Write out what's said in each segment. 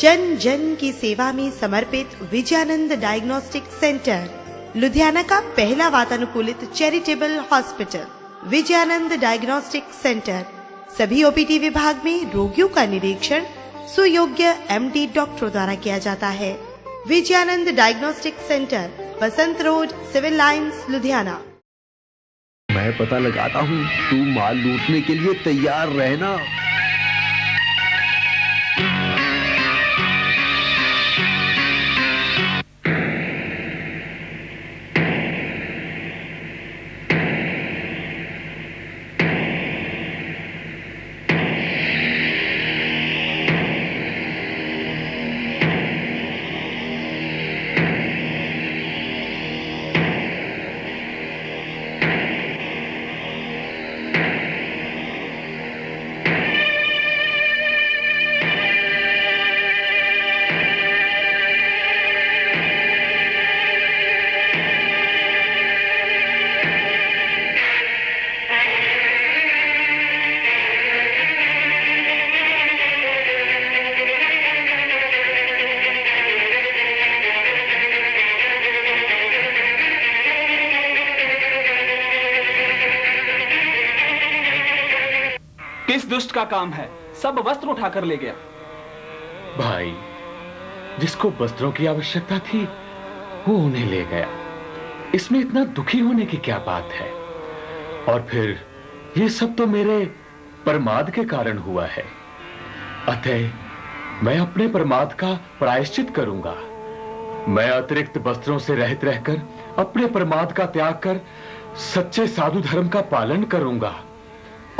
जन जन की सेवा में समर्पित विजयानंद डायग्नोस्टिक सेंटर, लुधियाना का पहला वातानुकूलित charitable hospital. Vijayanand diagnostic centre सभी ओपीडी विभाग में रोगियों का निरीक्षण सुयोग्य एमडी डॉक्टरों द्वारा किया जाता है। विजयानंद डायग्नोस्टिक सेंटर, बसंत रोड, सिविल लाइंस, लुधियाना। मैं पता लगाता हूँ, तू माल लूटने के लिए तैयार रहना। किस दुष्ट का काम है, सब वस्त्र उठाकर ले गया। भाई, जिसको वस्त्रों की आवश्यकता थी वो उन्हें ले गया। इसमें इतना दुखी होने की क्या बात है? और फिर ये सब तो मेरे प्रमाद के कारण हुआ है। अतः मैं अपने प्रमाद का प्रायश्चित करूंगा। मैं अतिरिक्त वस्त्रों से रहित रहकर अपने प्रमाद का त्याग कर सच्चे साधु धर्म का पालन करूंगा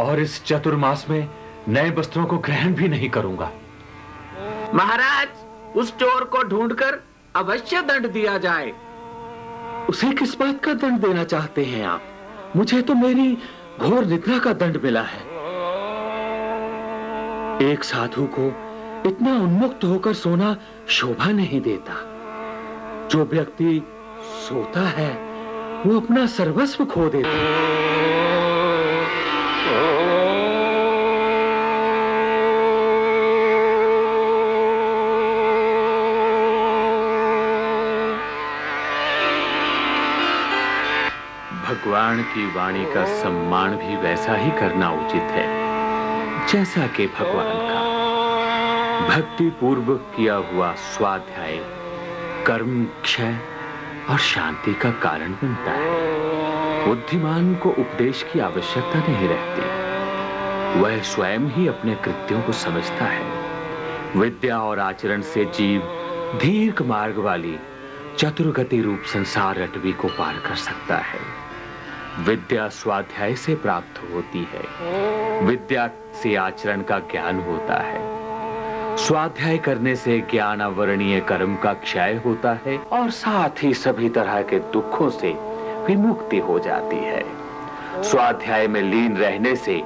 और इस चतुर्मास में नए वस्त्रों को ग्रहण भी नहीं करूंगा। महाराज, उस चोर को ढूंढकर अवश्य दंड दिया जाए। उसे किस बात का दंड देना चाहते हैं आप? मुझे तो मेरी घोर निद्रा का दंड मिला है। एक साधु को इतना उन्मुक्त होकर सोना शोभा नहीं देता। जो व्यक्ति सोता है वो अपना सर्वस्व खो देता है। भगवान की वाणी का सम्मान भी वैसा ही करना उचित है जैसा कि भगवान का। भक्ति पूर्वक किया हुआ स्वाध्याय कर्म क्षय और शांति का कारण बनता है। बुद्धिमान को उपदेश की आवश्यकता नहीं रहती, वह स्वयं ही अपने कृत्यों को समझता है। विद्या और आचरण से जीव दीर्घ मार्ग वाली चतुर्गति रूप संसार रटवी को पार कर सकता है। विद्या स्वाध्याय से प्राप्त होती है, विद्या से आचरण का ज्ञान होता है। स्वाध्याय करने से ज्ञान अवर्णीय कर्म का क्षय होता है और साथ ही सभी तरह के दुखों से विमुक्ति हो जाती है। स्वाध्याय में लीन रहने से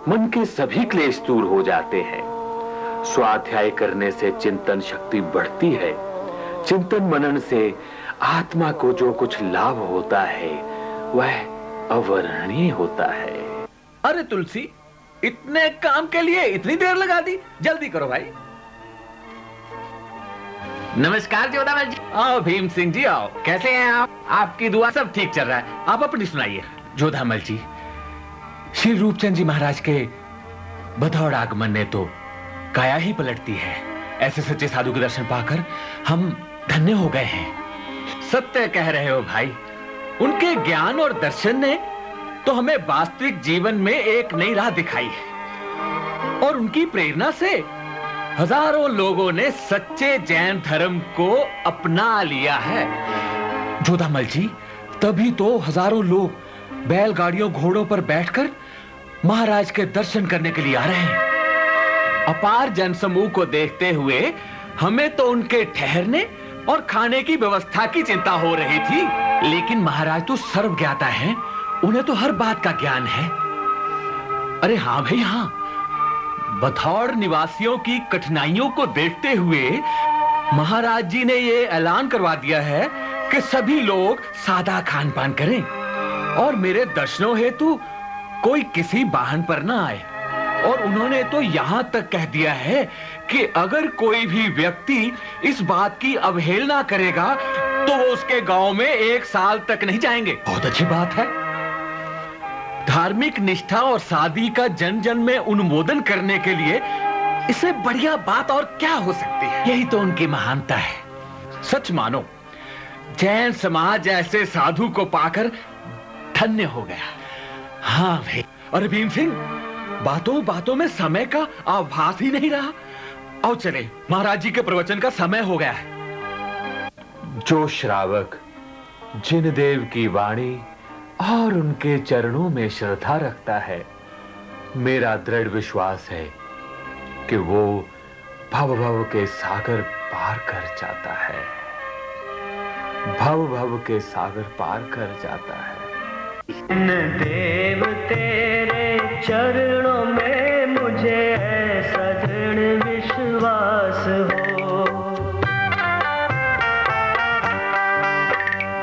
मन के सभी क्लेश दूर हो जाते हैं। स्वाध्याय करने से चिंतन शक्ति बढ़ती है। चिंतन मनन से आत्मा को जो कुछ लाभ होता है वह अवर्णनीय होता है। अरे तुलसी, इतने काम के लिए इतनी देर लगा दी? जल्दी करो भाई। नमस्कार जोधामल जी। आओ भीम सिंह जी, आओ। कैसे हैं आप? आपकी दुआ सब ठीक चल रहा है। आप अपनी सुनाइए। जोधामल जी, श्री रूपचंद जी महाराज के बधौड़ आगमन ने तो काया ही पलटती है। ऐसे सच्चे साधु के दर्शन पाकर हम धन्य हो गए हैं। सत्य कह रहे हो भाई। उनके ज्ञान और दर्शन ने तो हमें वास्तविक जीवन में एक नई राह दिखाई है और उनकी प्रेरणा से हजारों लोगों ने सच्चे जैन धर्म को अपना लिया है। जोधामल जी, तभी तो हजारों लोग बैलगाड़ियों घोड़ों पर बैठकर महाराज के दर्शन करने के लिए आ रहे हैं। अपार जनसमूह को देखते हुए हमें तो उनके ठहरने और खाने की व्यवस्था की चिंता हो रही थी, लेकिन महाराज तो सर्वज्ञाता हैं, उन्हें तो हर बात का ज्ञान है। अरे हाँ भाई हाँ, बथौड़ निवासियों की कठिनाइयों को देखते हुए महाराज जी ने ये ऐलान करवा दिया है कि सभी लोग सादा खान पान करें और मेरे दर्शनों हेतु कोई किसी वाहन पर ना आए। और उन्होंने तो यहाँ तक कह दिया है कि अगर कोई भी व्यक्ति इस बात की अवहेलना करेगा तो वो उसके गांव में 1 साल तक नहीं जाएंगे। बहुत अच्छी बात है। धार्मिक निष्ठा और शादी का जन जन में अनुमोदन करने के लिए इससे बढ़िया बात और क्या हो सकती है। यही तो उनकी महानता है। सच मानो जैन समाज ऐसे साधु को पाकर धन्य हो गया। हाँ भाई। अरे भीम सिंह, बातों बातों में समय का आभास ही नहीं रहा। आओ चले, महाराज जी के प्रवचन का समय हो गया है। जो श्रावक जिन देव की वाणी और उनके चरणों में श्रद्धा रखता है, मेरा दृढ़ विश्वास है कि वो भव भव के सागर पार कर जाता है। भव भव के सागर पार कर जाता है। इन देव तेरे चरणों में मुझे ऐसा दृढ़ विश्वास हो।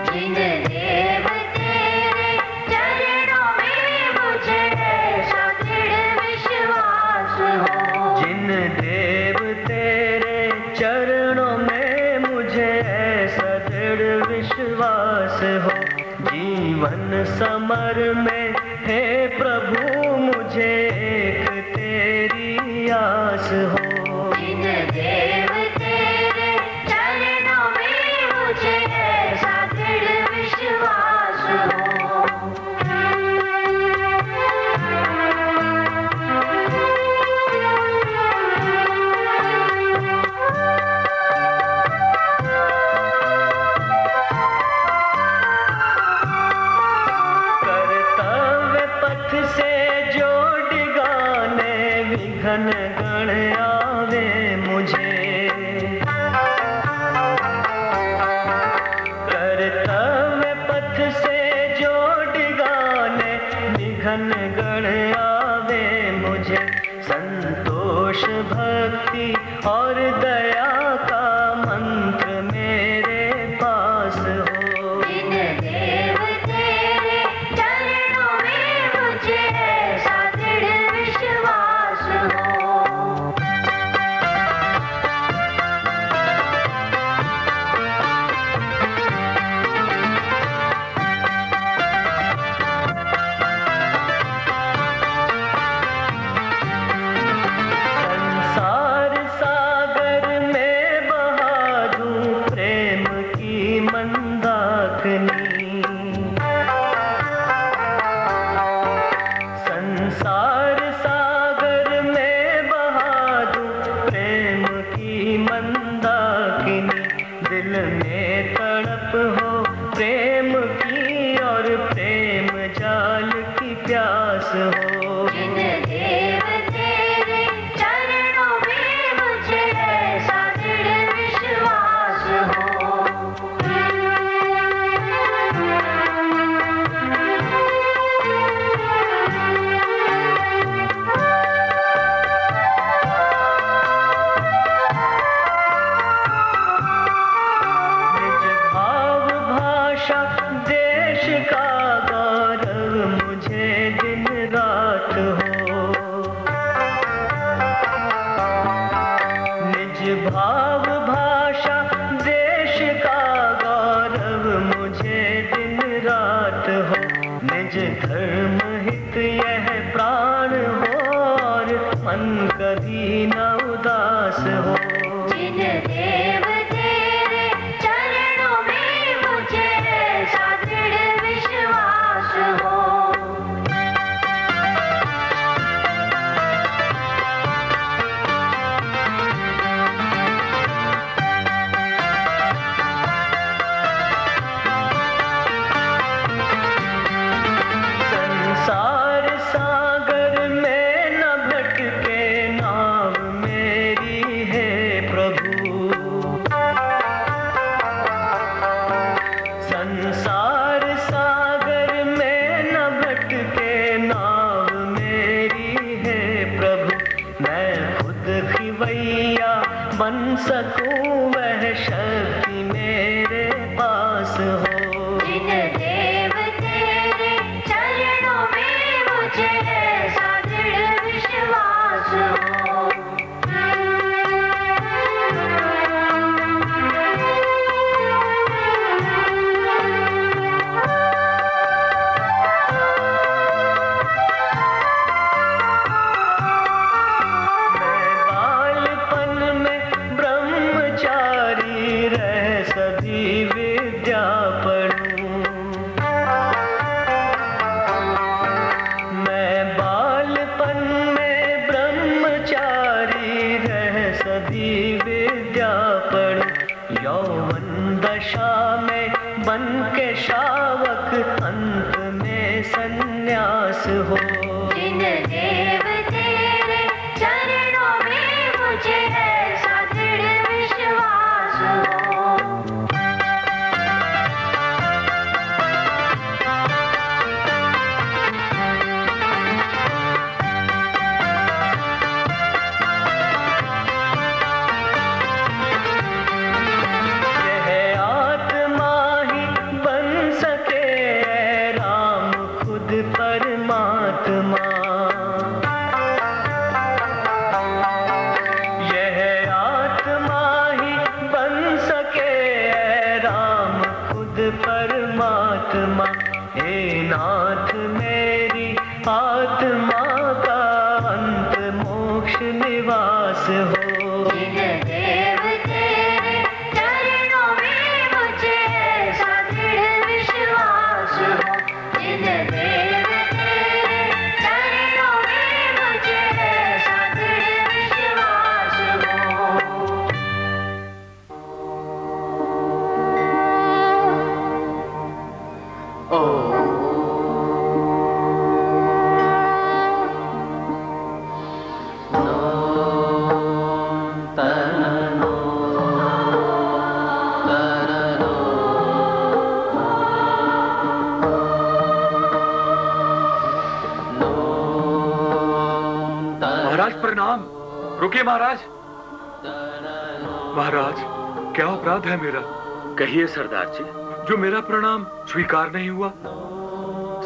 जिन देव तेरे चरणों में मुझे ऐसा दृढ़ विश्वास हो। जिन देव तेरे चरणों में मुझे ऐसा दृढ़ विश्वास हो। जीवन समर में हे प्रभु मुझे एक तेरी आस हो। जिन देव तेरे चरणों में मुझे ऐसा दृढ़ विश्वास हो। विघन गण आवे मुझे। कर्तव्य पथ से जो डिगाने विघन गण आवे मुझे। संतोष भक्ति और दया का मंत्र मेरे पास हो। जिन देव तेरे चरणों में मुझे ऐसा दृढ़ विश्वास हो। संसार सागर में बहा दूं प्रेम की मंदाकिनी। संसार सागर में बहा दूं प्रेम की मंदाकिनी। दिल में तड़प हो प्रेम की और प्रेम जाल की प्यास हो। जिन देव तेरे चरणों में मुझे ऐसा दृढ़ विश्वास हो। निज भाव भाषा देश का गौरव मुझे दिन रात हो। निज भाव भाषा देश का गौरव मुझे दिन रात हो। निज धर्म हित यह प्राण हो और मन कभी न उदास हो। जिन देव तेरे चरणों में मुझे ऐसा दृढ़ विश्वास हो। संसार सागर में न भटके नाव मेरी है प्रभु। संसार सागर में न भटके नाव मेरी है प्रभु। मैं खुद खिवैया बन सकूं वह शक्ति मेरे पास हो। जिन देव तेरे चरणों में मुझे ऐसा दृढ़ विश्वास दशा में बन के शावक अंत में संन्यास हो। जिन देव तेरे चरणों में मुझे ऐसा दृढ़ विश्वास हो। यह आत्मा ही बन सके ऐ राम खुद परमात्मा। यह आत्मा ही बन सके ऐ राम खुद परमात्मा। हे नाथ मेरी आत्मा का अंत मोक्ष निवास हो। जिन देव तेरे चरणों में मुझे ऐसा दृढ़ विश्वास हो। जिन देव तेरे चरणों में मुझे ऐसा दृढ़ विश्वास हो। महाराज प्रणाम। रुकिए महाराज। महाराज, क्या अपराध है मेरा कहिए सरदार जी। जो मेरा प्रणाम स्वीकार नहीं हुआ?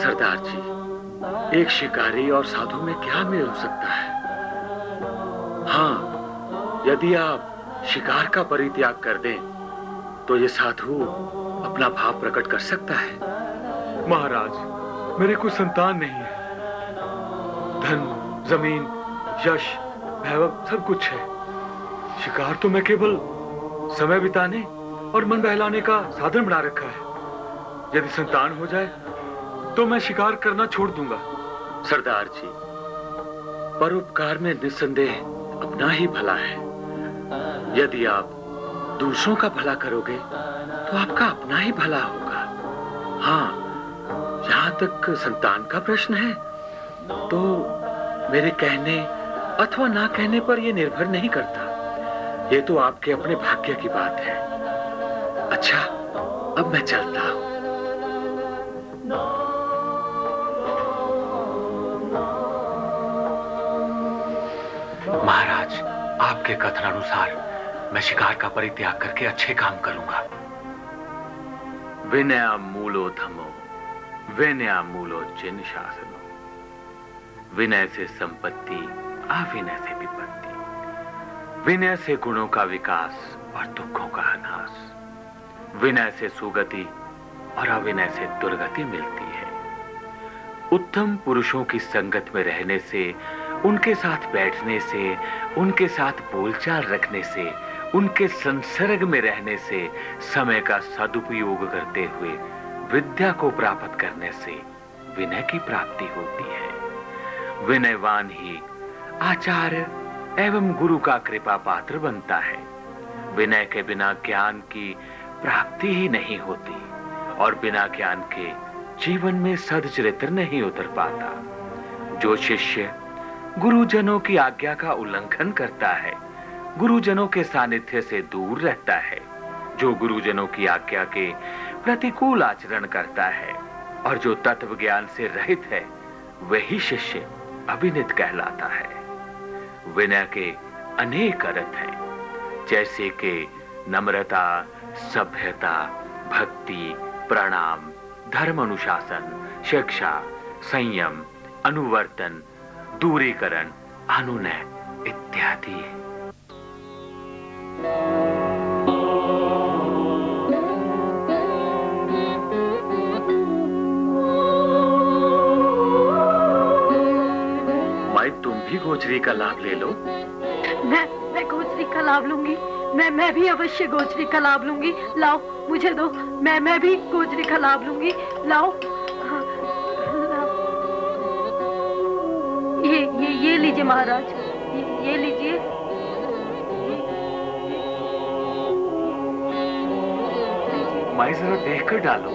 सरदार जी, एक शिकारी और साधु में क्या मेल हो सकता है? हाँ, यदि आप शिकार का परित्याग कर दें तो ये साधु अपना भाव प्रकट कर सकता है। महाराज, मेरे कोई संतान नहीं है। धन, जमीन, यश, वैभव सब कुछ है। शिकार तो मैं केवल समय बिताने और मन बहलाने का साधन बना रखा है। यदि संतान हो जाए तो मैं शिकार करना छोड़ दूंगा। सरदार जी, परोपकार में निस्संदेह अपना ही भला है। यदि आप दूसरों का भला करोगे तो आपका अपना ही भला होगा। हाँ, जहां तक संतान का प्रश्न है तो मेरे कहने अथवा ना कहने पर यह निर्भर नहीं करता। ये तो आपके अपने भाग्य की बात है। अच्छा, अब मैं चलता हूं। महाराज, आपके कथनानुसार मैं शिकार का परित्याग करके अच्छे काम करूंगा। विनया मूलो धमो, विनया मूलो जिन शासनो। विनय से संपत्ति, अविनय से विपत्ति। विनय से गुणों का विकास और दुखों का नाश। विनय से सुगति और अविनय से दुर्गति मिलती है। उत्तम पुरुषों की संगत में रहने से, उनके साथ बैठने से, उनके साथ बोलचाल रखने से, उनके संसर्ग में रहने से, समय का सदुपयोग करते हुए विद्या को प्राप्त करने से विनय की प्राप्ति होती है। विनयवान ही आचार्य एवं गुरु का कृपा पात्र बनता है। विनय के बिना ज्ञान की प्राप्ति ही नहीं होती और बिना ज्ञान के जीवन में सदचरित्र नहीं उतर पाता। जो शिष्य गुरुजनों की आज्ञा का उल्लंघन करता है, गुरुजनों के सानिध्य से दूर रहता है, जो गुरुजनों की आज्ञा के प्रतिकूल आचरण करता है और जो तत्व ज्ञान से रहित है, वही शिष्य अविनित कहलाता है। विनय के अनेक अर्थ हैं, जैसे कि नम्रता, सभ्यता, भक्ति, प्रणाम, धर्म अनुशासन, शिक्षा, संयम, अनुवर्तन, दूरीकरण, अनुनय इत्यादि। माई, तुम भी गोचरी का लाभ ले लो। मैं गोचरी का लाभ लूंगी। मैं भी अवश्य गोचरी का लाभ लूंगी। लाओ, मुझे दो। मैं भी गोचरी का लाभ लूंगी। लाओ, ये लीजिए महाराज, ये लीजिए। माई जरा देख कर डालो।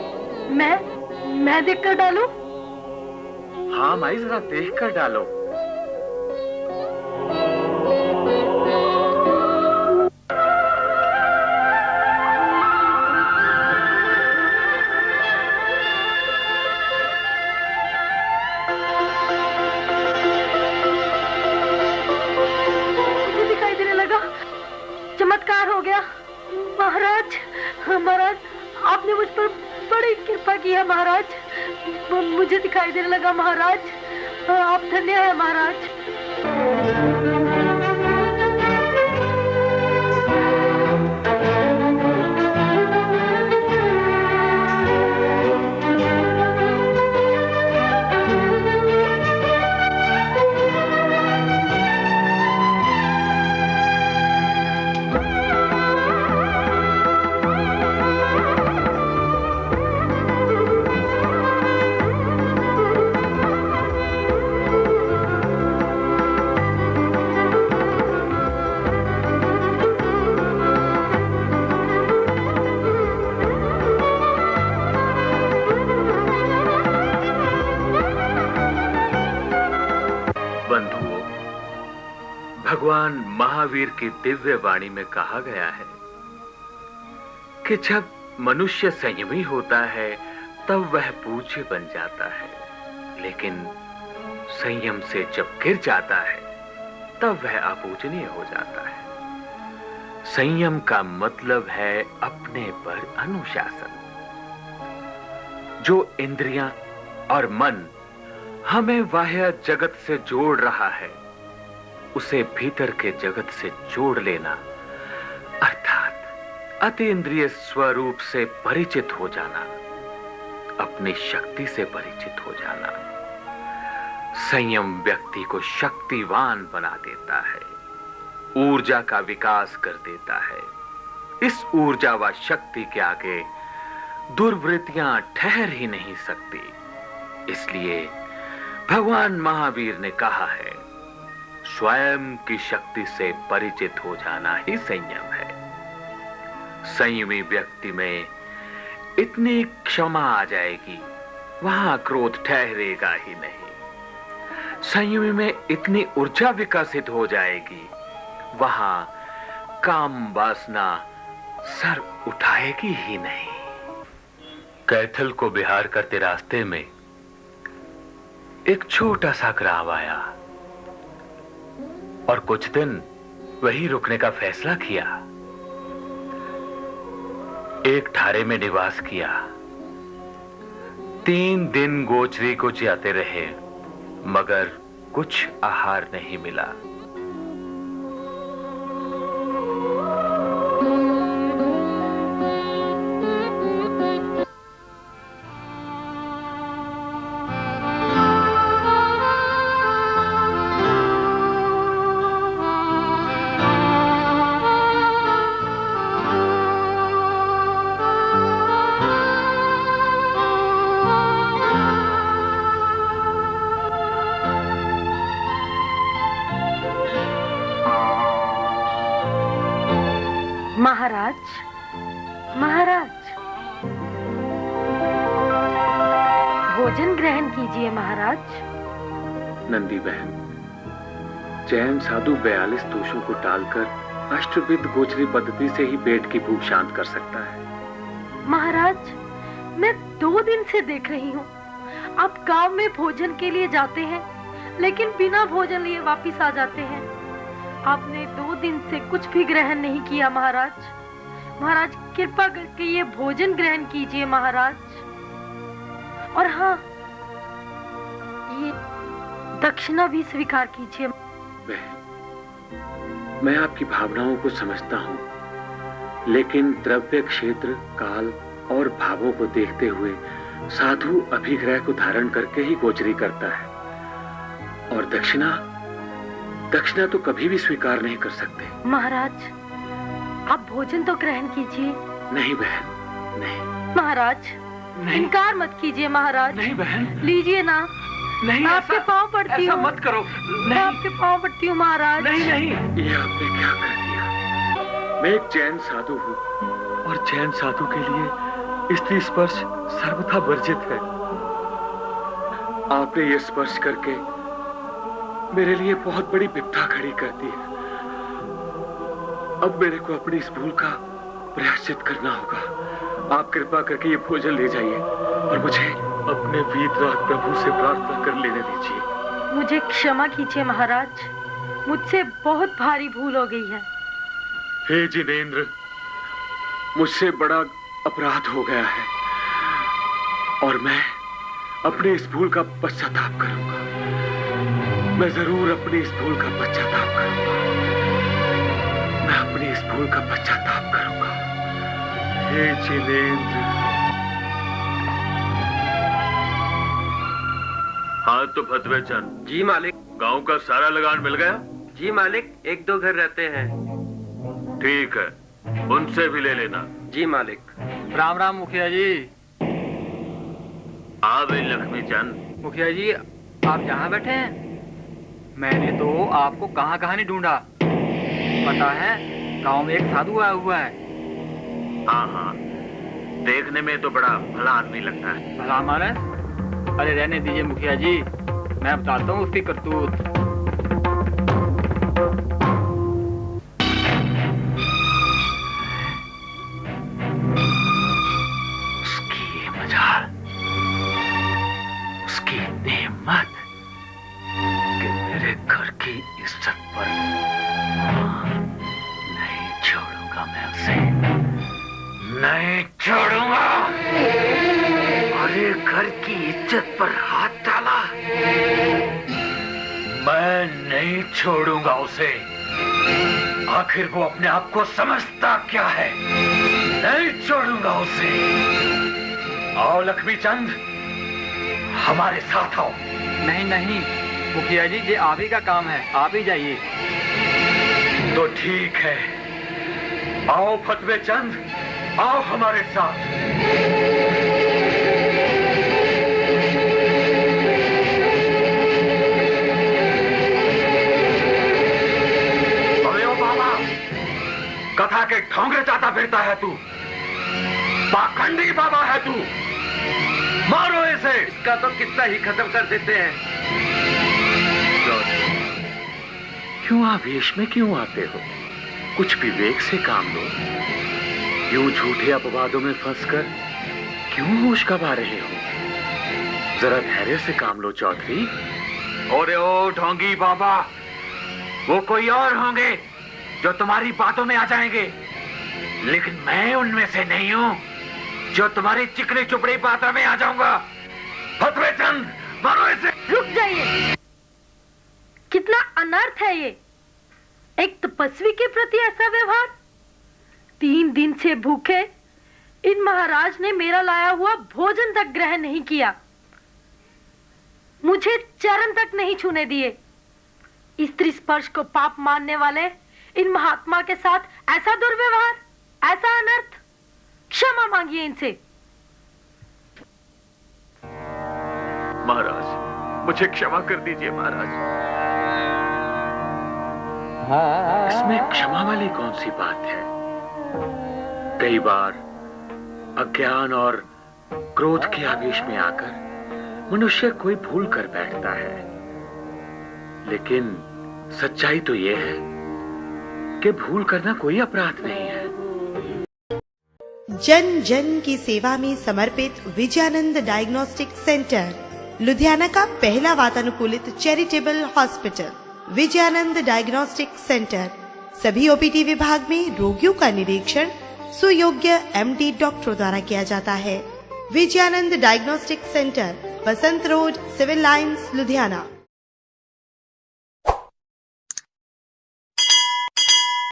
मैं देख कर डालूं? हाँ माई जरा देख कर डालो। चमत्कार हो गया महाराज। महाराज आपने मुझ पर बड़ी कृपा की है महाराज। मुझे दिखाई देने लगा महाराज। आप धन्य है महाराज। भगवान महावीर की दिव्य वाणी में कहा गया है कि जब मनुष्य संयमी होता है तब वह पूज्य बन जाता है, लेकिन संयम से जब गिर जाता है तब वह अपूजनीय हो जाता है। संयम का मतलब है अपने पर अनुशासन। जो इंद्रियां और मन हमें बाह्य जगत से जोड़ रहा है उसे भीतर के जगत से जोड़ लेना, अर्थात अतीन्द्रिय स्वरूप से परिचित हो जाना, अपनी शक्ति से परिचित हो जाना। संयम व्यक्ति को शक्तिवान बना देता है, ऊर्जा का विकास कर देता है। इस ऊर्जा व शक्ति के आगे दुर्वृत्तियां ठहर ही नहीं सकती। इसलिए भगवान महावीर ने कहा है, स्वयं की शक्ति से परिचित हो जाना ही संयम है। संयमी व्यक्ति में इतनी क्षमा आ जाएगी, वहां क्रोध ठहरेगा ही नहीं। संयमी में इतनी ऊर्जा विकसित हो जाएगी, वहां काम वासना सर उठाएगी ही नहीं। कैथल को बिहार करते रास्ते में एक छोटा सा ग्राम आया और कुछ दिन वहीं रुकने का फैसला किया। एक ठारे में निवास किया। 3 दिन गोचरी को जाते रहे मगर कुछ आहार नहीं मिला। महाराज भोजन ग्रहण कीजिए महाराज। नंदी बहन, जैन साधु 42 दोषों को टालकर अष्टविध गोचरी पद्धति से ही पेट की भूख शांत कर सकता है। महाराज मैं 2 दिन से देख रही हूँ, आप गांव में भोजन के लिए जाते हैं लेकिन बिना भोजन लिए वापिस आ जाते हैं। आपने 2 दिन से कुछ भी ग्रहण नहीं किया महाराज। महाराज कृपा करके ये भोजन ग्रहण कीजिए महाराज। और हाँ, ये दक्षिणा भी स्वीकार कीजिए। मैं आपकी भावनाओं को समझता हूँ, लेकिन द्रव्य क्षेत्र, काल और भावों को देखते हुए साधु अभिग्रह को धारण करके ही गोचरी करता है, और दक्षिणा तो कभी भी स्वीकार नहीं कर सकते। महाराज आप भोजन तो ग्रहण कीजिए। नहीं बहन, नहीं। महाराज नहीं। इनकार मत कीजिए महाराज। नहीं बहन, लीजिए ना। नहीं, मैं आपके पाँव पड़ती हूँ। मत करो। मैं आपके पाँव पड़ती हूँ महाराज। नहीं नहीं, ये आपने क्या कर दिया? मैं एक जैन साधु हूँ और जैन साधु के लिए स्त्री स्पर्श सर्वथा वर्जित है। आपने ये स्पर्श करके मेरे लिए बहुत बड़ी विपदा खड़ी कर दी है। अब मेरे को अपनी इस भूल का प्रायश्चित करना होगा। आप कृपा करके ये भोजन ले जाइए और मुझे अपने वीतराग प्रभु से प्रार्थना कर लेने दीजिए। मुझे क्षमा कीजिए महाराज, मुझसे बहुत भारी भूल हो गई है। हे जिनेंद्र, मुझसे बड़ा अपराध हो गया है और मैं अपनी इस भूल का पश्चाताप करूंगा। मैं जरूर अपनी इस भूल का पश्चाताप करूंगा। मैं अपनी इस भूल का पश्चाताप करूंगा। हे जिनेंद्र। हाँ तो फतवे चंद। जी मालिक। गांव का सारा लगान मिल गया? जी मालिक, 1-2 घर रहते हैं। ठीक है, उनसे भी ले लेना। जी मालिक। राम राम मुखिया जी। आ गई लक्ष्मी चंद। मुखिया जी, आप यहाँ बैठे हैं? मैंने तो आपको कहाँ कहाँ नहीं ढूंढा। पता है, गांव में एक साधु आया हुआ है। हाँ हाँ, देखने में तो बड़ा भला आदमी लगता है। भला माने? अरे रहने दीजिए मुखिया जी, मैं बताता हूँ उसकी करतूत। हिम्मत कि मेरे घर की इज्जत पर नहीं छोड़ूंगा मैं उसे, नहीं छोड़ूंगा। अरे घर की इज्जत पर हाथ डाला, मैं नहीं छोड़ूंगा उसे। आखिर वो अपने आप को समझता क्या है, नहीं छोड़ूंगा उसे। आओ लक्ष्मी चंद, हमारे साथ आओ। नहीं नहीं मुखिया जी, ये आप ही का काम है, आप ही जाइए। तो ठीक है, आओ फतवे चंद, आओ हमारे साथ। अरे ओ बाबा, कथा के ठोंगे चाहता फिरता है तू, पाखंडी बाबा है तू। मारो इसे। इसका तो किस्सा ही खत्म कर देते हैं। क्यों आवेश में क्यों आते हो? कुछ विवेक से काम लो। यूं झूठे अपवादों में फंसकर क्यों होश गंवा रहे हो? जरा धैर्य से काम लो चौधरी। अरे ओ ढोंगी बाबा, वो कोई और होंगे जो तुम्हारी बातों में आ जाएंगे, लेकिन मैं उनमें से नहीं हूं जो तुम्हारी चिकनी चुपड़ी बातों में आ जाऊंगा। फतवे चंद, मारो इसे। रुक जाइए, कितना अनर्थ है ये। एक तपस्वी के प्रति ऐसा व्यवहार। 3 दिन से भूखे इन महाराज ने मेरा लाया हुआ भोजन तक ग्रहण नहीं किया, मुझे चरण तक नहीं छूने दिए। स्त्री स्पर्श को पाप मानने वाले इन महात्मा के साथ ऐसा दुर्व्यवहार, ऐसा अनर्थ। क्षमा मांगिए इनसे। महाराज, मुझे क्षमा कर दीजिए महाराज। इसमें क्षमा वाली कौन सी बात है? कई बार अज्ञान और क्रोध के आवेश में आकर मनुष्य कोई भूल कर बैठता है, लेकिन सच्चाई तो यह है कि भूल करना कोई अपराध नहीं है। जन जन की सेवा में समर्पित विजयानंद डायग्नोस्टिक सेंटर, लुधियाना का पहला वातानुकूलित charitable hospital. Vijayanand diagnostic centre सभी ओपीडी विभाग में रोगियों का निरीक्षण सुयोग्य एमडी डॉक्टरों द्वारा किया जाता है। विजयानंद डायग्नोस्टिक सेंटर, बसंत रोड, सिविल लाइंस, लुधियाना।